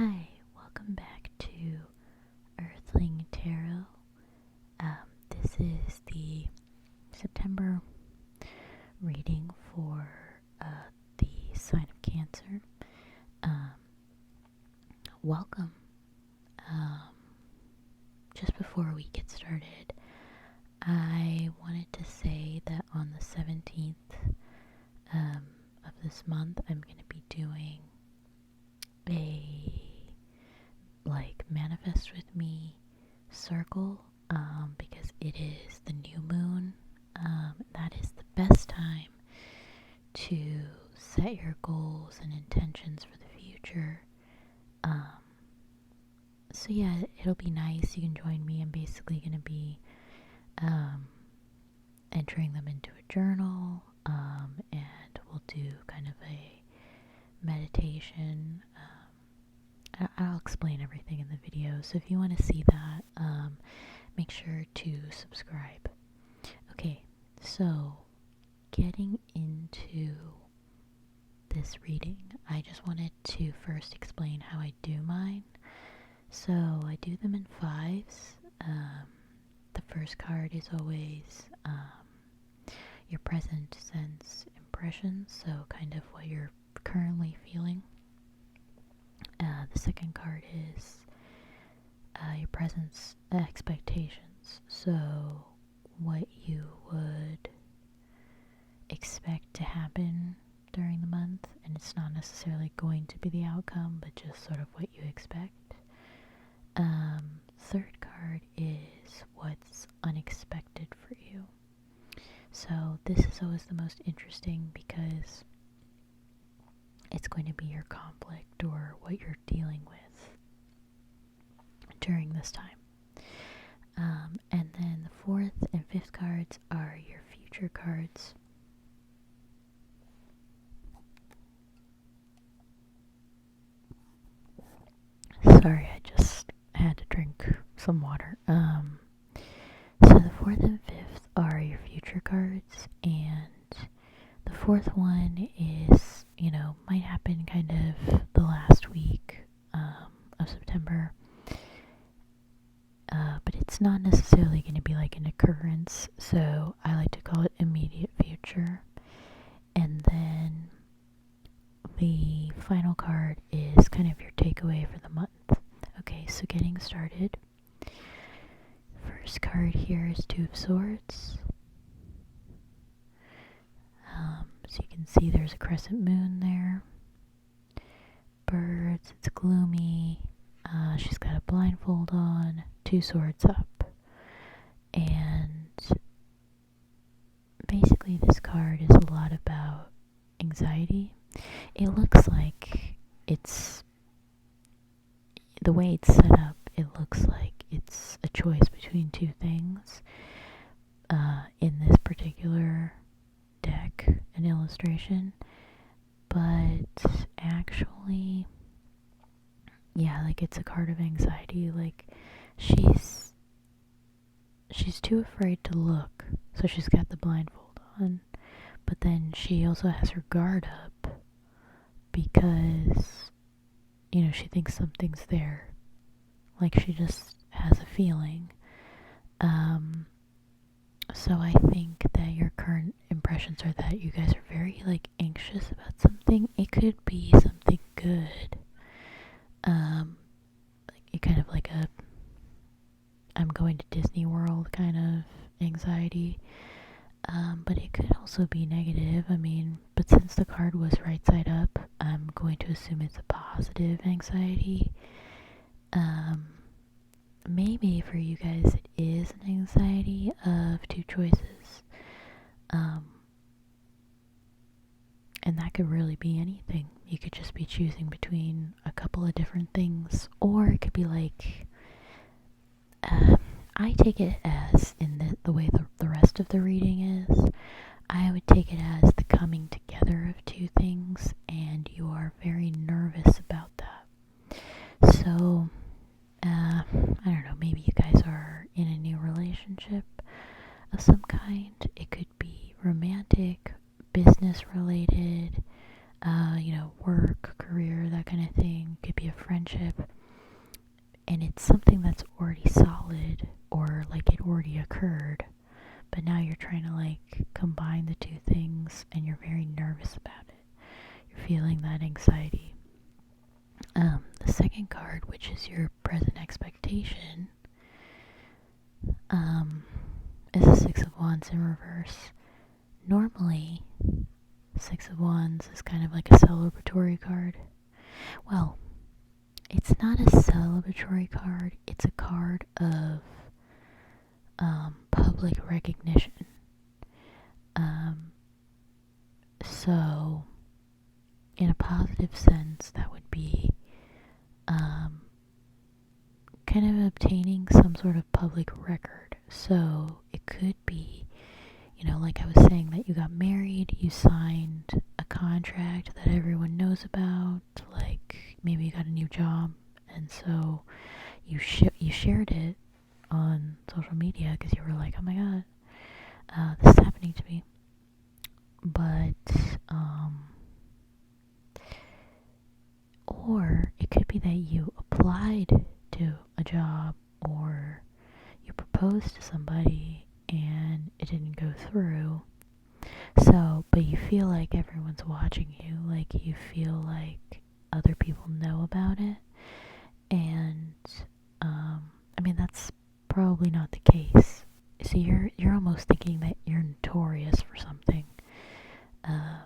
Hi, welcome back to Earthling Tarot. This is the September reading for the sign of Cancer. Welcome. Just before we get started, I wanted to say that on the 17th of this month, I'm going to be doing a manifest with me circle because it is the new moon. That is the best time to set your goals and intentions for the future. So yeah, it'll be nice. You can join me. I'm basically going to be entering them into a journal, and we'll do kind of a meditation. I'll explain everything in the video, so if you want to see that, make sure to subscribe. Okay, so getting into this reading, I just wanted to first explain how I do mine. So I do them in fives. The first card is always your present sense impressions, so kind of what you're currently feeling. The second card is your present expectations, so what you would expect to happen during the month, and it's not necessarily going to be the outcome, but just sort of what you expect. Third card is what's unexpected for you. So this is always the most interesting because it's going to be your conflict or what you're dealing with during this time. And then the fourth and fifth cards are your future cards. Sorry, I just had to drink some water. So the fourth and fifth are your future cards, and the fourth one is, might happen kind of the last week of September, but it's not necessarily going to be like an occurrence, so I like to call it immediate future. And then the final card is kind of your takeaway for the month. Okay, so getting started. First card here is Two of Swords. So you can see there's a crescent moon there. Birds, it's gloomy. She's got a blindfold on, two swords up. And basically this card is a lot about anxiety. It looks like it's, the way it's set up, it looks like it's a choice between two things. In this particular deck and illustration, but actually, yeah, like it's a card of anxiety. Like she's too afraid to look, so she's got the blindfold on, but then she also has her guard up because she thinks something's there, like she just has a feeling. So I think that your current impressions are that you guys are very anxious about something. It could be something good. It kind of like a I'm going to Disney World kind of anxiety. But it could also be negative. But since the card was right side up, I'm going to assume it's a positive anxiety. Maybe for you guys it is an anxiety of two choices. And that could really be anything. You could just be choosing between a couple of different things, or it could be I take it as, in the way the rest of the reading is, I would take it as the coming together of two things, and you are very nervous about that. So, I don't know, maybe you guys are in a new relationship of some kind. It could be romantic, business related, work, career, that kind of thing. It could be a friendship, and it's something that's already solid, or like it already occurred, but now you're trying to like combine the two things, and you're very nervous about it. You're feeling that anxiety. The second card, which is your present expectation, is a Six of Wands in reverse. Normally, Six of Wands is kind of like a celebratory card. Well, it's not a celebratory card, it's a card of public recognition. So, in a positive sense, that would be kind of obtaining some sort of public record. So, it could be, like I was saying, that you got married, you signed a contract that everyone knows about, like maybe you got a new job, and so you shared it on social media because you were like, oh my god, this is happening to me. But or it could be that you applied to a job, or you proposed to somebody and it didn't go through. So, but you feel like everyone's watching you, like you feel like other people know about it, and I mean that's probably not the case. So you're almost thinking that you're notorious for something. I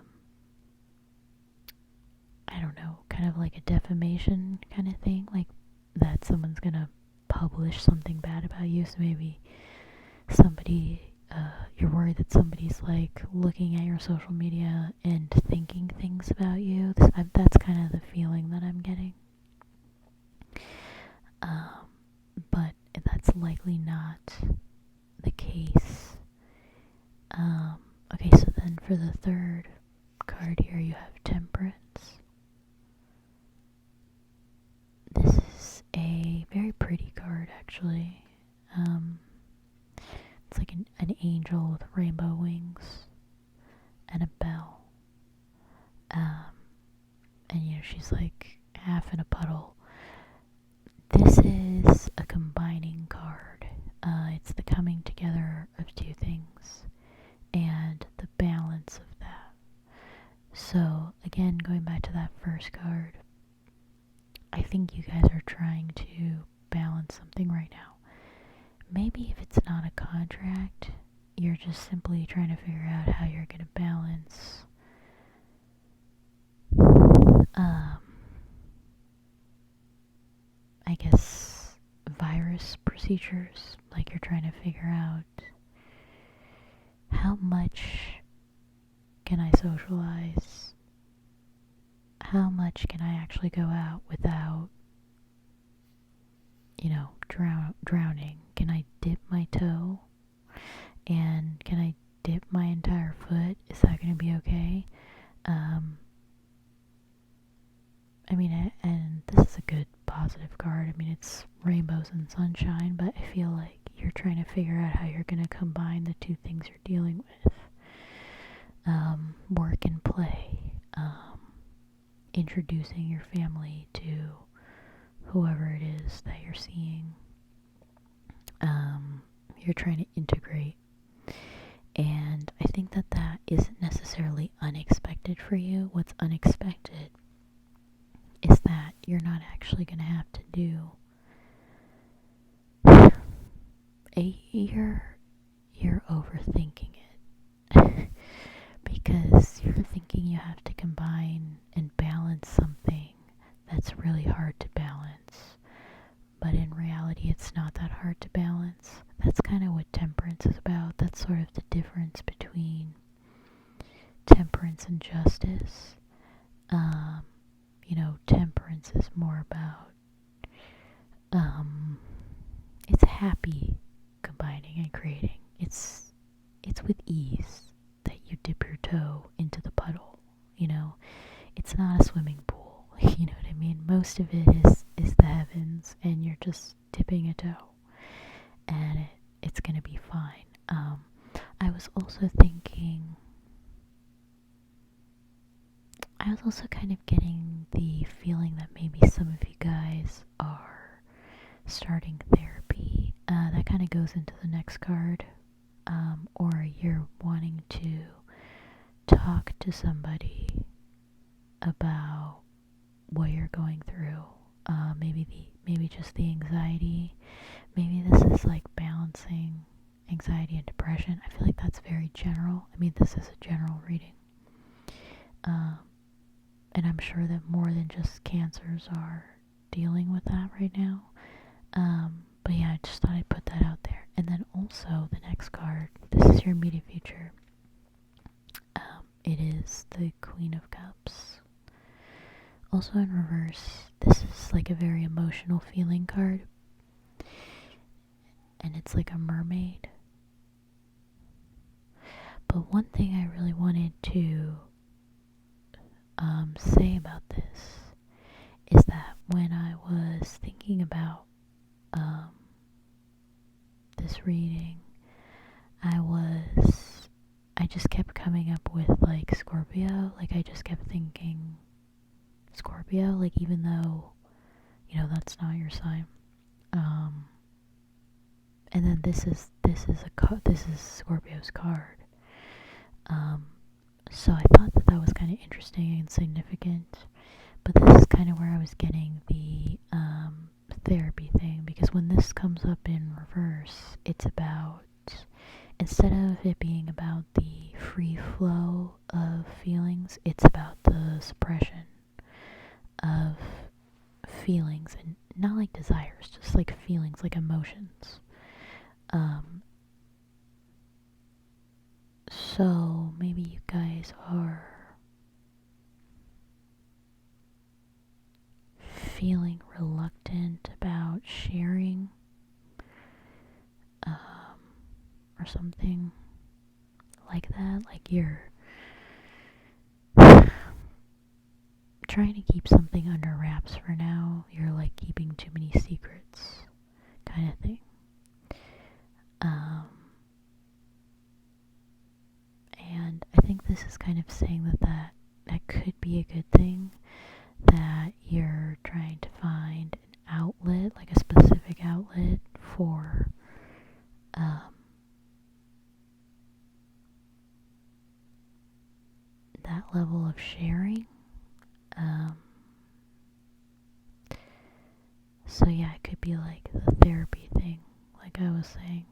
don't know, kind of like a defamation kind of thing, like that someone's gonna publish something bad about you. So maybe somebody, you're worried that somebody's like looking at your social media and thinking things about you. That's kind of the feeling that I'm getting. But that's likely not the case. Okay, so then for the third card here, you have Temperance. This is a very pretty card, actually. It's like an angel with rainbow wings and a bell. And she's like half in a puddle. This is a combining card. It's the coming together of two things and the balance of that. So, again, going back to that first card, I think you guys are trying to balance something right now. Maybe if it's not a contract, you're just simply trying to figure out how you're going to balance I guess virus procedures. Like you're trying to figure out how much can I socialize, how much can I actually go out without drowning. Can I dip my toe, and can I dip my entire foot? Is that going to be okay? I mean, and this is a good positive card. I mean, it's rainbows and sunshine, but I feel like you're trying to figure out how you're going to combine the two things you're dealing with. Work and play. Introducing your family to whoever it is that you're seeing. You're trying to integrate. And I think that isn't necessarily unexpected for you. What's unexpected is that you're not actually going to have to do you're overthinking it. Because you're thinking you have to combine and balance something that's really hard to balance. But in reality, it's not that hard to balance. That's kind of what temperance is about. That's sort of the difference between temperance and justice. Temperance is more about, it's happy combining and creating. It's with ease that you dip your toe into the puddle. It's not a swimming pool. You know what I mean? Most of it is the heavens, and you're just dipping a toe, and it's gonna be fine. I was also thinking, I was also kind of getting the feeling that maybe some of you guys are starting therapy. That kind of goes into the next card. Or you're wanting to talk to somebody about what you're going through. Maybe just the anxiety. Maybe this is like balancing anxiety and depression. I feel like that's very general. I mean, this is a general reading. And I'm sure that more than just cancers are dealing with that right now. But yeah, I just thought I'd put that out there. And then also the next card, this is your immediate future. It is the Queen of Cups. Also in reverse, this is like a very emotional feeling card. And it's like a mermaid. But one thing I really wanted to say about this is that when I was thinking about this reading, I just kept coming up with like Scorpio. Like I just kept thinking Scorpio, like even though, you know, that's not your sign. And then this is Scorpio's card. So I thought that was kind of interesting and significant. But this is kind of where I was getting the therapy thing, because when this comes up in reverse, it's about, instead of it being about the free flow of feelings, it's about the suppression of feelings, and not like desires, just like feelings, like emotions. So maybe you guys are feeling reluctant about sharing, or something like that. Like you're trying to keep something under wraps for now. You're like keeping too many secrets, kind of thing. And I think this is kind of saying that could be a good thing, that you're trying to find an outlet, like a specific outlet for that level of sharing. So yeah, it could be like the therapy thing, like I was saying.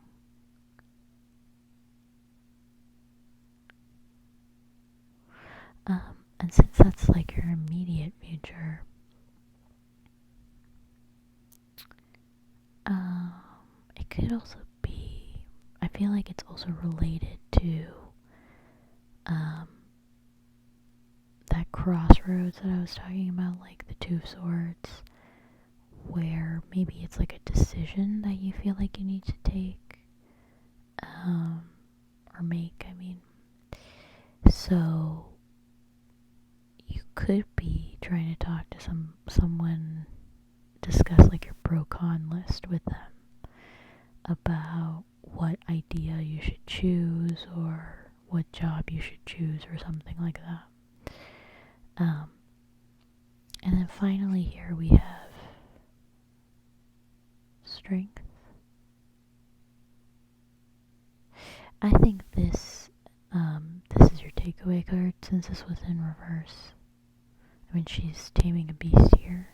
And since that's like your immediate future, it could also be, I feel like it's also related to that crossroads that I was talking about, like the Two of Swords, where maybe it's like a decision that you feel like you need to take, or make, I mean. So you could be trying to talk to someone, discuss like your pro-con list with them about what idea you should choose, or what job you should choose, or something like that. And then finally here we have Strength. I think this is your takeaway card, since this was in reverse. I mean, she's taming a beast here.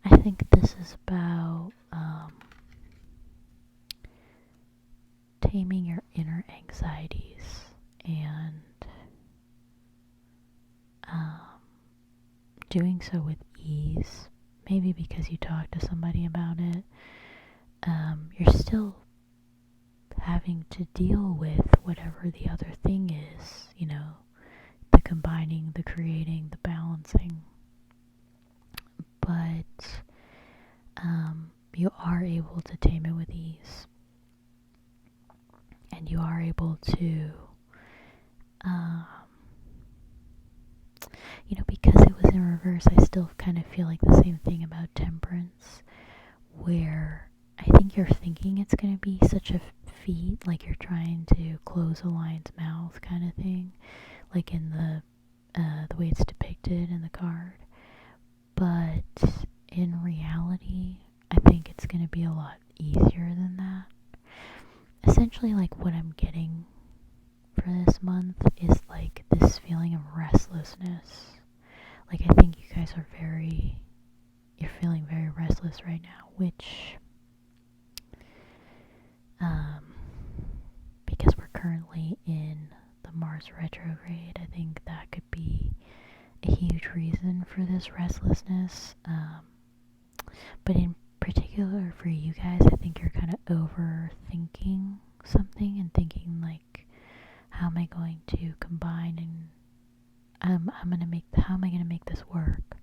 I think this is about taming your inner anxieties, and doing so with ease. Maybe because you talked to somebody about it. You're still having to deal with whatever the other thing is, you know, the combining, the creating, the balancing. But you are able to tame it with ease. And you are able to, you know, because it was in reverse, I still kind of feel like the same thing about Temperance, where I think you're thinking it's going to be such a feat, like you're trying to close a lion's mouth kind of thing, like in the way it's depicted in the card. But in reality, I think it's going to be a lot easier than that. Essentially, like what I'm getting for this month is like this feeling of restlessness. Like I think you guys are you're feeling very restless right now, which because we're currently in the Mars retrograde, I think that could be a huge reason for this restlessness. But in particular for you guys, I think you're kind of overthinking something and thinking like, how am I going to combine and how am I gonna make this work?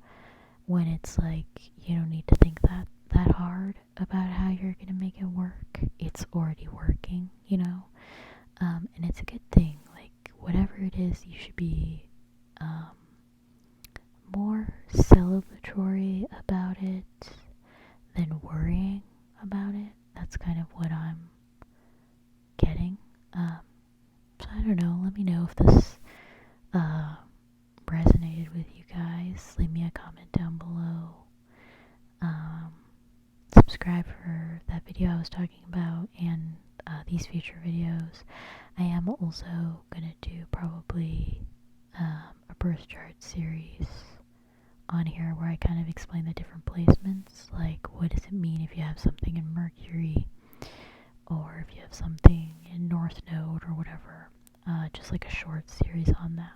When it's like you don't need to think that hard about how you're gonna make it work. It's already working, you know. And it's a good thing. Like whatever it is, you should be more celebratory about it than worrying about it. That's kind of what I'm getting. So I don't know. Let me know if this resonated with you guys. Leave me a comment down below. Subscribe for that video I was talking about and these future videos. I am also gonna do probably a birth chart series on here where I kind of explain the different placements, like what does it mean if you have something in Mercury or if you have something in North Node or whatever. Just like a short series on that.